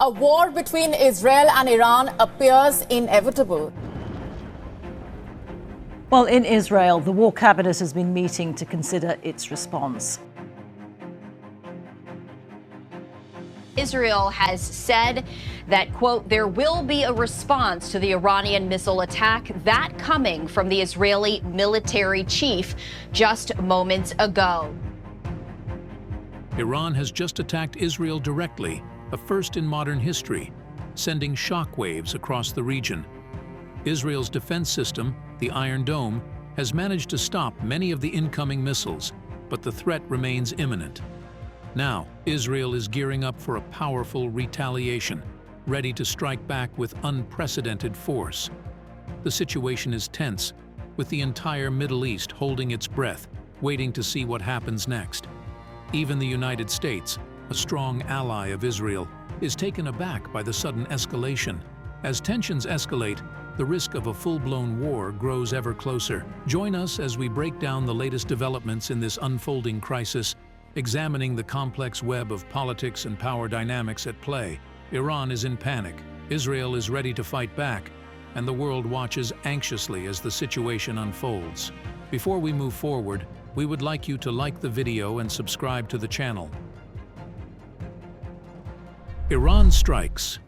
A war between Israel and Iran appears inevitable. Well, in Israel, the war cabinet has been meeting to consider its response. Israel has said that, quote, there will be a response to the Iranian missile attack, that coming from the Israeli military chief just moments ago. Iran has just attacked Israel directly, a first in modern history, sending shockwaves across the region. Israel's defense system, the Iron Dome, has managed to stop many of the incoming missiles, but the threat remains imminent. Now, Israel is gearing up for a powerful retaliation, ready to strike back with unprecedented force. The situation is tense, with the entire Middle East holding its breath, waiting to see what happens next. Even the United States, a strong ally of Israel, is taken aback by the sudden escalation. As tensions escalate, the risk of a full-blown war grows ever closer. Join us as we break down the latest developments in this unfolding crisis, examining the complex web of politics and power dynamics at play. Iran is in panic, Israel is ready to fight back, and the world watches anxiously as the situation unfolds. Before we move forward, we would like you to like the video and subscribe to the channel. Iran strikes.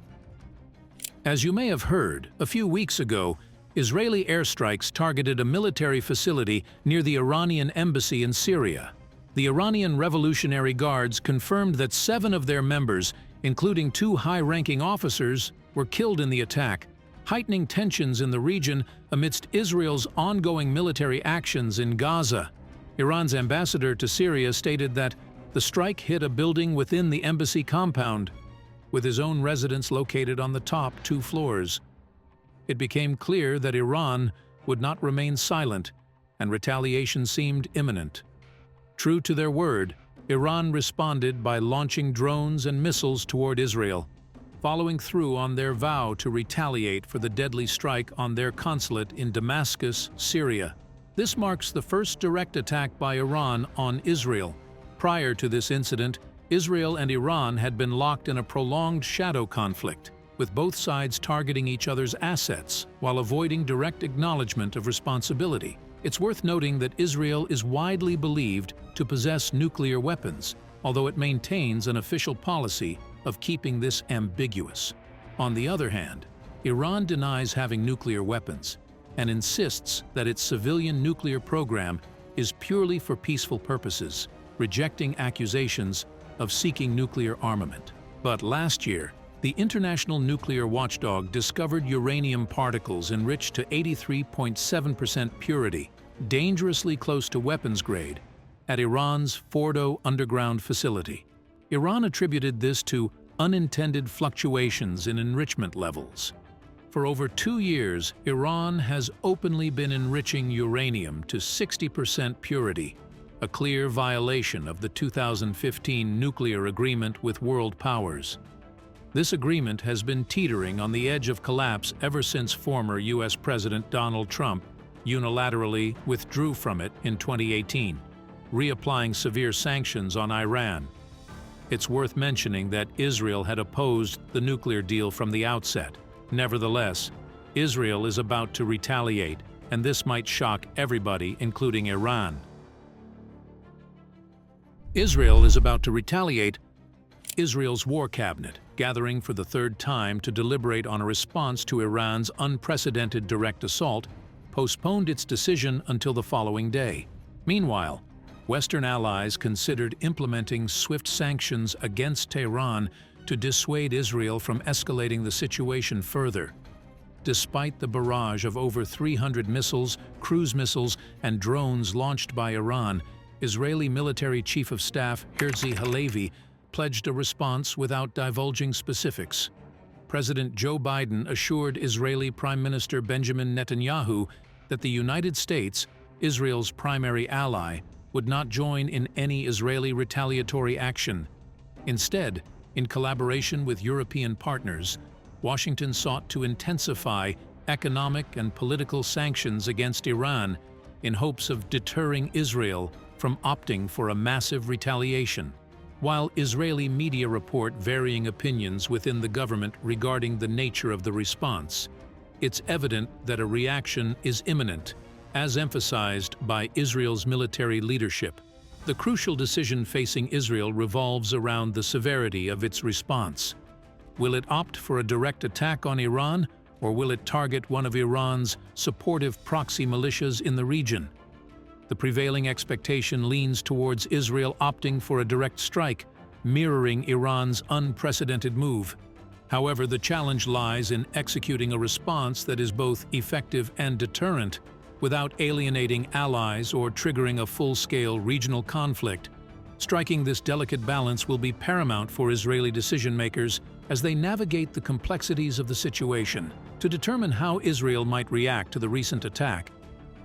As you may have heard, a few weeks ago, Israeli airstrikes targeted a military facility near the Iranian embassy in Syria. The Iranian Revolutionary Guards confirmed that 7 of their members, including 2 high-ranking officers, were killed in the attack, heightening tensions in the region amidst Israel's ongoing military actions in Gaza. Iran's ambassador to Syria stated that the strike hit a building within the embassy compound, with his own residence located on the top 2 floors. It became clear that Iran would not remain silent, and retaliation seemed imminent. True to their word, Iran responded by launching drones and missiles toward Israel, following through on their vow to retaliate for the deadly strike on their consulate in Damascus, Syria. This marks the first direct attack by Iran on Israel. Prior to this incident, Israel and Iran had been locked in a prolonged shadow conflict, with both sides targeting each other's assets while avoiding direct acknowledgement of responsibility. It's worth noting that Israel is widely believed to possess nuclear weapons, although it maintains an official policy of keeping this ambiguous. On the other hand, Iran denies having nuclear weapons and insists that its civilian nuclear program is purely for peaceful purposes, rejecting accusations of seeking nuclear armament. But last year, the international nuclear watchdog discovered uranium particles enriched to 83.7% purity, dangerously close to weapons grade, at Iran's Fordo underground facility. Iran attributed this to unintended fluctuations in enrichment levels. For over 2 years, Iran has openly been enriching uranium to 60% purity, a clear violation of the 2015 nuclear agreement with world powers. This agreement has been teetering on the edge of collapse ever since former U.S. President Donald Trump unilaterally withdrew from it in 2018, reapplying severe sanctions on Iran. It's worth mentioning that Israel had opposed the nuclear deal from the outset. Nevertheless, Israel is about to retaliate, and this might shock everybody, including Iran. Israel is about to retaliate. Israel's war cabinet, gathering for the 3rd time to deliberate on a response to Iran's unprecedented direct assault, postponed its decision until the following day. Meanwhile, Western allies considered implementing swift sanctions against Tehran to dissuade Israel from escalating the situation further. Despite the barrage of over 300 missiles, cruise missiles, and drones launched by Iran, Israeli military chief of staff Herzi Halevi pledged a response without divulging specifics. President Joe Biden assured Israeli Prime Minister Benjamin Netanyahu that the United States, Israel's primary ally, would not join in any Israeli retaliatory action. Instead, in collaboration with European partners, Washington sought to intensify economic and political sanctions against Iran in hopes of deterring Israel from opting for a massive retaliation. While Israeli media report varying opinions within the government regarding the nature of the response, it's evident that a reaction is imminent, as emphasized by Israel's military leadership. The crucial decision facing Israel revolves around the severity of its response. Will it opt for a direct attack on Iran, or will it target one of Iran's supportive proxy militias in the region? The prevailing expectation leans towards Israel opting for a direct strike, mirroring Iran's unprecedented move. However, the challenge lies in executing a response that is both effective and deterrent, without alienating allies or triggering a full-scale regional conflict. Striking this delicate balance will be paramount for Israeli decision-makers as they navigate the complexities of the situation. To determine how Israel might react to the recent attack,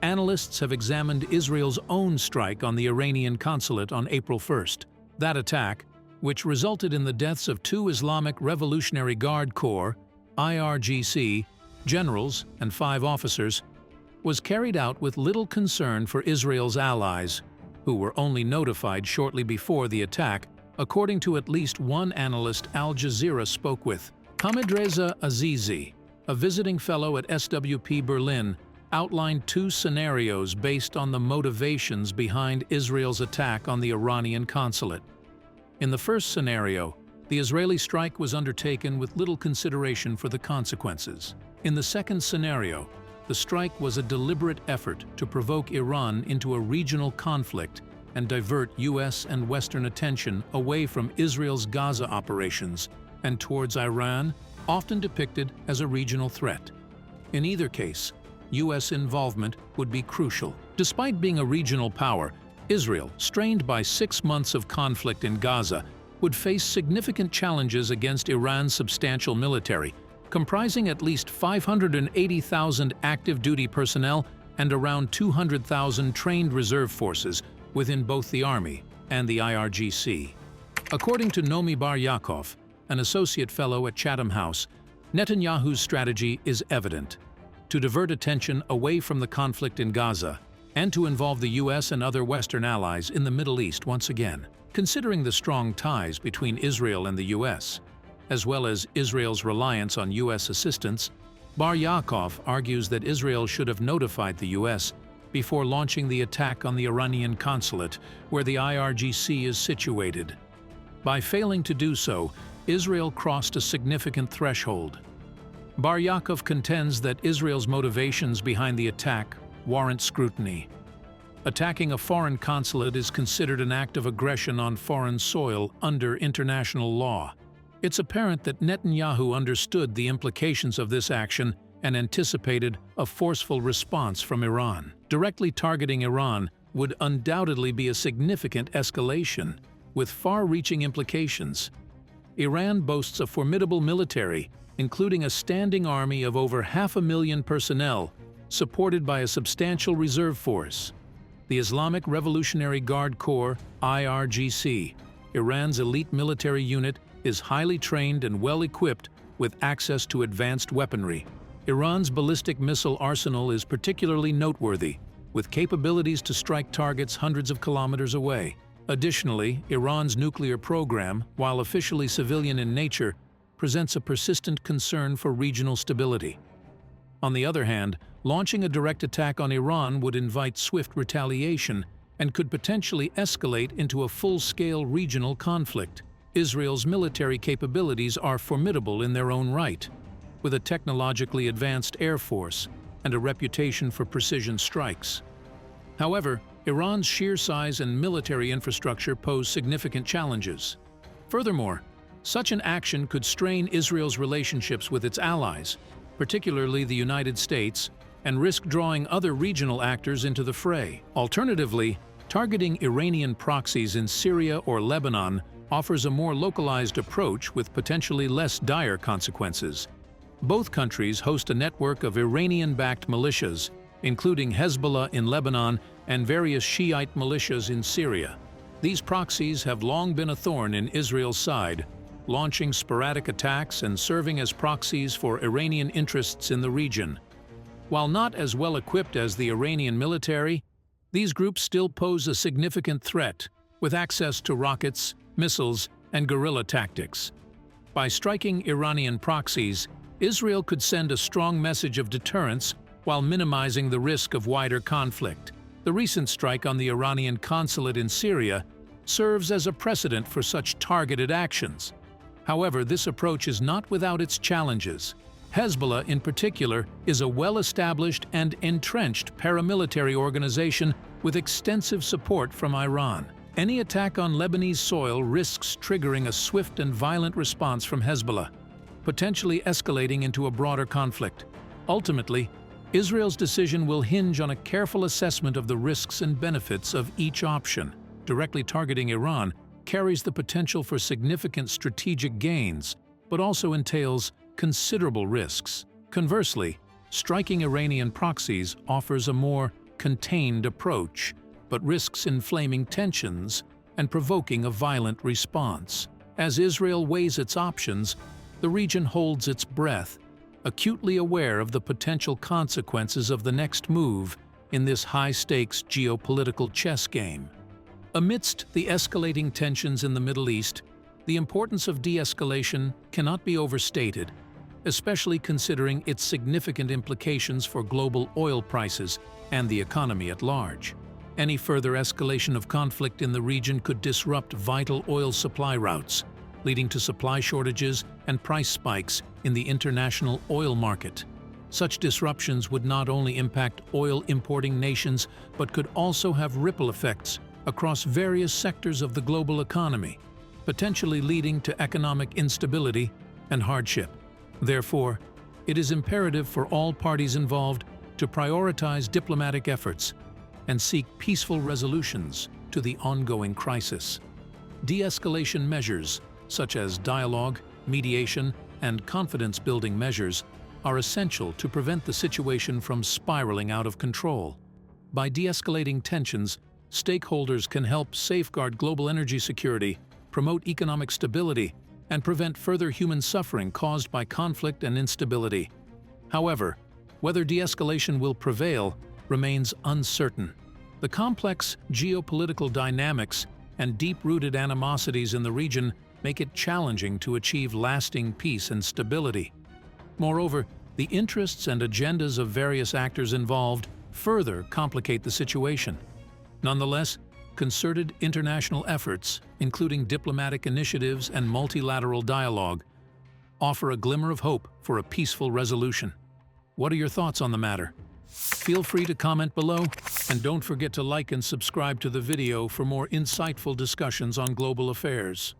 analysts have examined Israel's own strike on the Iranian consulate on April 1st. That attack, which resulted in the deaths of 2 Islamic Revolutionary Guard Corps (IRGC) generals and 5 officers, was carried out with little concern for Israel's allies, who were only notified shortly before the attack, according to at least one analyst Al Jazeera spoke with. Hamidreza Azizi, a visiting fellow at SWP Berlin, outlined 2 scenarios based on the motivations behind Israel's attack on the Iranian consulate. In the first scenario, the Israeli strike was undertaken with little consideration for the consequences. In the second scenario, the strike was a deliberate effort to provoke Iran into a regional conflict and divert U.S. and Western attention away from Israel's Gaza operations and towards Iran, often depicted as a regional threat. In either case, U.S. involvement would be crucial. Despite being a regional power, Israel, strained by 6 months of conflict in Gaza, would face significant challenges against Iran's substantial military, comprising at least 580,000 active duty personnel and around 200,000 trained reserve forces within both the Army and the IRGC. According to Nomi Bar Yaakov, an associate fellow at Chatham House, Netanyahu's strategy is evident: to divert attention away from the conflict in Gaza and to involve the U.S. and other Western allies in the Middle East once again. Considering the strong ties between Israel and the U.S., as well as Israel's reliance on U.S. assistance, Bar Yaakov argues that Israel should have notified the U.S. before launching the attack on the Iranian consulate, where the IRGC is situated. By failing to do so, Israel crossed a significant threshold. Bar Yaakov contends that Israel's motivations behind the attack warrant scrutiny. Attacking a foreign consulate is considered an act of aggression on foreign soil under international law. It's apparent that Netanyahu understood the implications of this action and anticipated a forceful response from Iran. Directly targeting Iran would undoubtedly be a significant escalation, with far-reaching implications. Iran boasts a formidable military, including a standing army of over 500,000 personnel, supported by a substantial reserve force. The Islamic Revolutionary Guard Corps (IRGC), Iran's elite military unit, is highly trained and well-equipped with access to advanced weaponry. Iran's ballistic missile arsenal is particularly noteworthy, with capabilities to strike targets hundreds of kilometers away. Additionally, Iran's nuclear program, while officially civilian in nature, presents a persistent concern for regional stability. On the other hand, launching a direct attack on Iran would invite swift retaliation and could potentially escalate into a full-scale regional conflict. Israel's military capabilities are formidable in their own right, with a technologically advanced air force and a reputation for precision strikes. However, Iran's sheer size and military infrastructure pose significant challenges. Furthermore, such an action could strain Israel's relationships with its allies, particularly the United States, and risk drawing other regional actors into the fray. Alternatively, targeting Iranian proxies in Syria or Lebanon offers a more localized approach with potentially less dire consequences. Both countries host a network of Iranian-backed militias, including Hezbollah in Lebanon and various Shiite militias in Syria. These proxies have long been a thorn in Israel's side, launching sporadic attacks and serving as proxies for Iranian interests in the region. While not as well equipped as the Iranian military, these groups still pose a significant threat, with access to rockets, missiles, and guerrilla tactics. By striking Iranian proxies, Israel could send a strong message of deterrence while minimizing the risk of wider conflict. The recent strike on the Iranian consulate in Syria serves as a precedent for such targeted actions. However, this approach is not without its challenges. Hezbollah, in particular, is a well-established and entrenched paramilitary organization with extensive support from Iran. Any attack on Lebanese soil risks triggering a swift and violent response from Hezbollah, potentially escalating into a broader conflict. Ultimately, Israel's decision will hinge on a careful assessment of the risks and benefits of each option. Directly targeting Iran carries the potential for significant strategic gains, but also entails considerable risks. Conversely, striking Iranian proxies offers a more contained approach, but risks inflaming tensions and provoking a violent response. As Israel weighs its options, the region holds its breath, acutely aware of the potential consequences of the next move in this high-stakes geopolitical chess game. Amidst the escalating tensions in the Middle East, the importance of de-escalation cannot be overstated, especially considering its significant implications for global oil prices and the economy at large. Any further escalation of conflict in the region could disrupt vital oil supply routes, leading to supply shortages and price spikes in the international oil market. Such disruptions would not only impact oil-importing nations, but could also have ripple effects across various sectors of the global economy, potentially leading to economic instability and hardship. Therefore, it is imperative for all parties involved to prioritize diplomatic efforts and seek peaceful resolutions to the ongoing crisis. De-escalation measures, such as dialogue, mediation, and confidence-building measures, are essential to prevent the situation from spiraling out of control. By de-escalating tensions, stakeholders can help safeguard global energy security, promote economic stability, and prevent further human suffering caused by conflict and instability. However, whether de-escalation will prevail remains uncertain. The complex geopolitical dynamics and deep-rooted animosities in the region make it challenging to achieve lasting peace and stability. Moreover, the interests and agendas of various actors involved further complicate the situation. Nonetheless, concerted international efforts, including diplomatic initiatives and multilateral dialogue, offer a glimmer of hope for a peaceful resolution. What are your thoughts on the matter? Feel free to comment below, and don't forget to like and subscribe to the video for more insightful discussions on global affairs.